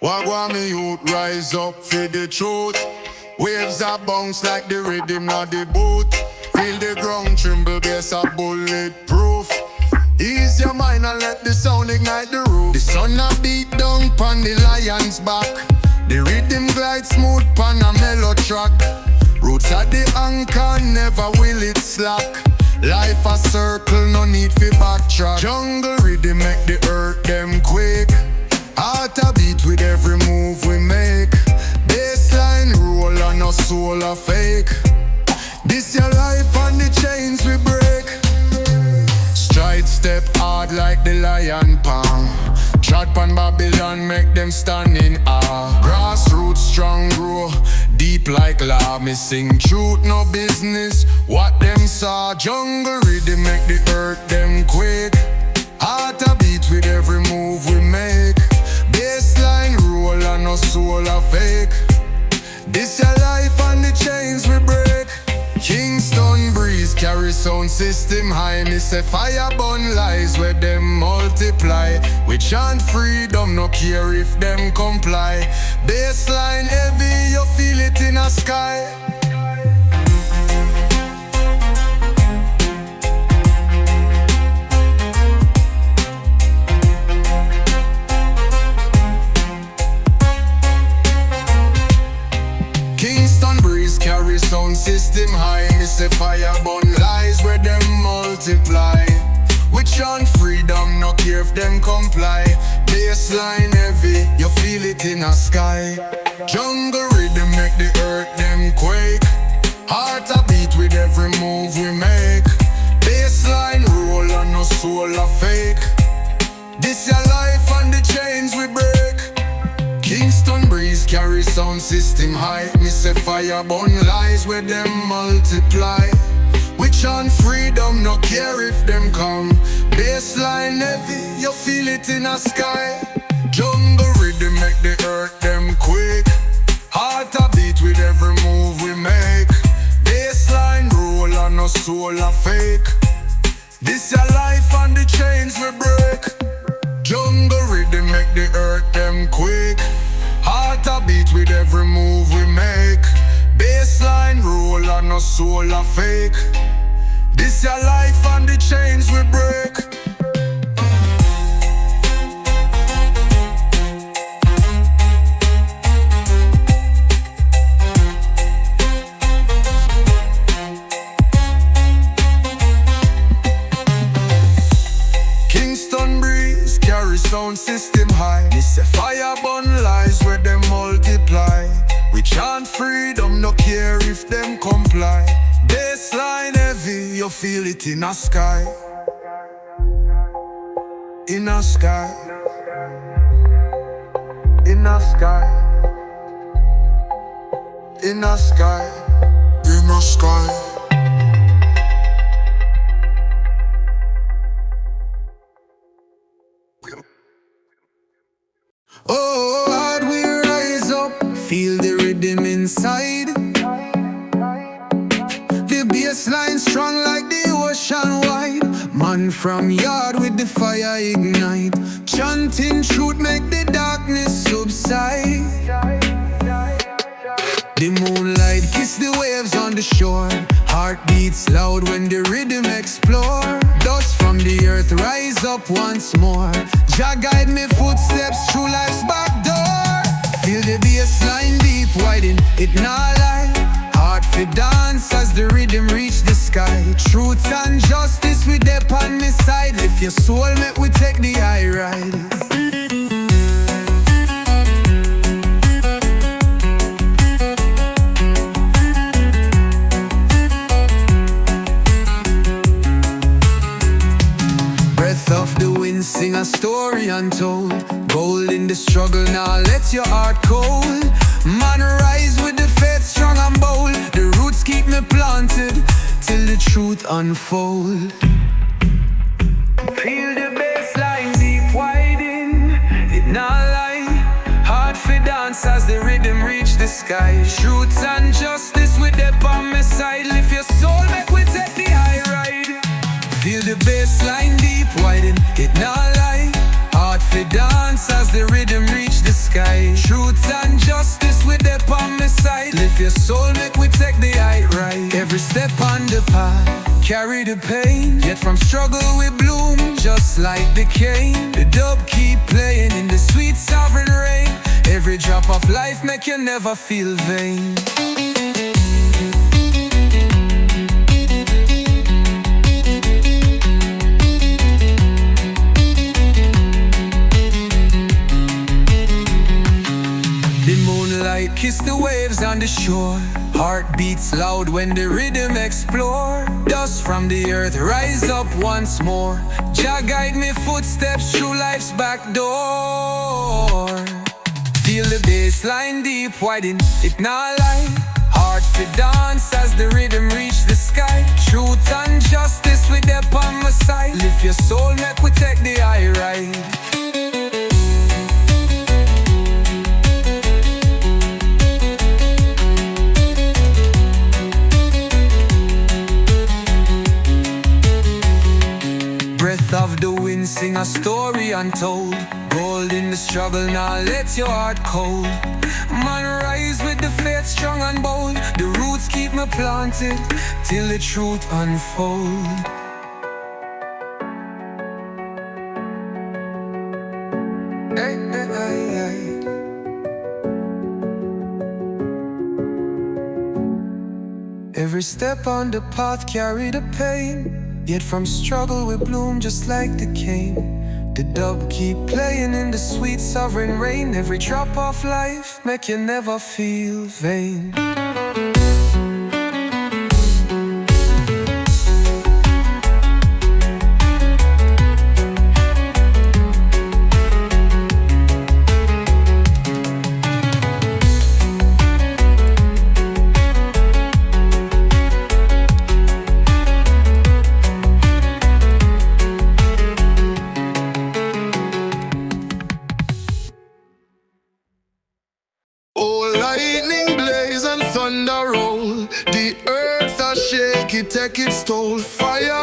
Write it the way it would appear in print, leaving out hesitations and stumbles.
Wagwan me youth, rise up for the truth. Waves a bounce like the rhythm of the boot. Feel the ground tremble, guess a bulletproof. Ease your mind and let the sound ignite the roof. The sun a beat down pon the lion's back. The rhythm glide smooth pon a mellow track. Roots at the anchor, never will it slack. Life a circle, no need for backtrack. Jungle rhythm make the earth them quake. Heart a beat with every move we make. Bassline roll and no soul a fake. This your life and the chains we break. Stride step hard like the lion palm. Trot pan Babylon make them stand in awe. Grassroots strong grow, deep like law. Missing truth, no business, what them saw. Jungle rhythm make the earth them quake. Heart a beat with every move we make. Bassline roll and no soul a fake. This your life and the chains we break. Kingston breeze carry sound system high. Me say fire burn lies where them multiply. We chant freedom, no care if them comply. Bassline heavy, you feel it in the sky. Kingston breeze carry sound system high. Me say fire burn lies where them multiply. We chant freedom, no care if them comply. Bassline heavy, you feel it in the sky. Jungle rhythm make the earth them quake. Heart a beat with every move we make. Bassline roll and no soul a fake. This your life and the chains we break. Kingston breeze carry sound system high. Me say fire burn lies where them multiply. We chant freedom, no care if them come. Bassline heavy, you feel it in the sky. Jungle rhythm make the earth them quake. Heart a beat with every move we make. Bassline roll and no soul a fake. This your life and the chains we break. Jungle rhythm make the earth them quake. Heart a beat with every move we make. Bassline roll and no soul a fake. This your life and the chains we break. Kingston breeze carry sound system high. This a fire burn lies where them multiply. We chant freedom, no care if them comply. Bassline heavy, you feel it in the sky. In the sky. In the sky. In the sky. In the sky. Oh, hard we rise up, feel the rhythm inside. The bassline strong like the ocean wide. Man from yard with the fire ignite. Chanting truth make the darkness subside. The moonlight kiss the waves on the shore. Heart beats loud when the rhythm explore. Dust from the earth rise up once more. Jah guide me footsteps through life's back door. Feel the bassline deep widen, it not lie. Heart fi dance as the rhythm reach the sky. Truth and justice we dep on me side. If your soul make we take the high ride. Of the wind sing a story untold. Gold in the struggle, now let your heart cold. Man rise with the faith strong and bold. The roots keep me planted till the truth unfold. Feel the bassline deep widen, it not lie. Heart fi dance as the rhythm reach the sky. Truth and justice with the on my side. Lift your soul, make we take the high ride. Feel the bassline deep widen, it not lie. Heart fi dance as the rhythm reach the sky. your soul, make we take the height right. Every step on the path, carry the pain. Yet from struggle we bloom, just like the cane. The dub keep playing in the sweet sovereign rain. Every drop of life make you never feel vain. The moonlight kiss the waves on the shore. Heart beats loud when the rhythm explore. Dust from the earth rise up once more. Jah guide me footsteps through life's back door. Feel the bassline deep widen, it not lie. Heart fit dance as the rhythm reach the sky. Truth and justice with them on my side. Lift your soul, make we take the high ride. Breath of the wind, sing a story untold. Gold in the struggle, now let your heart cold. Man, rise with the faith strong and bold. The roots keep me planted till the truth unfold. Hey, hey, hey, hey. Every step on the path carry the pain. Yet from struggle we bloom just like the cane. The dub keep playing in the sweet sovereign rain. Every drop of life make you never feel vain. Thunder roll, the earth a shake, it take its toll. Fire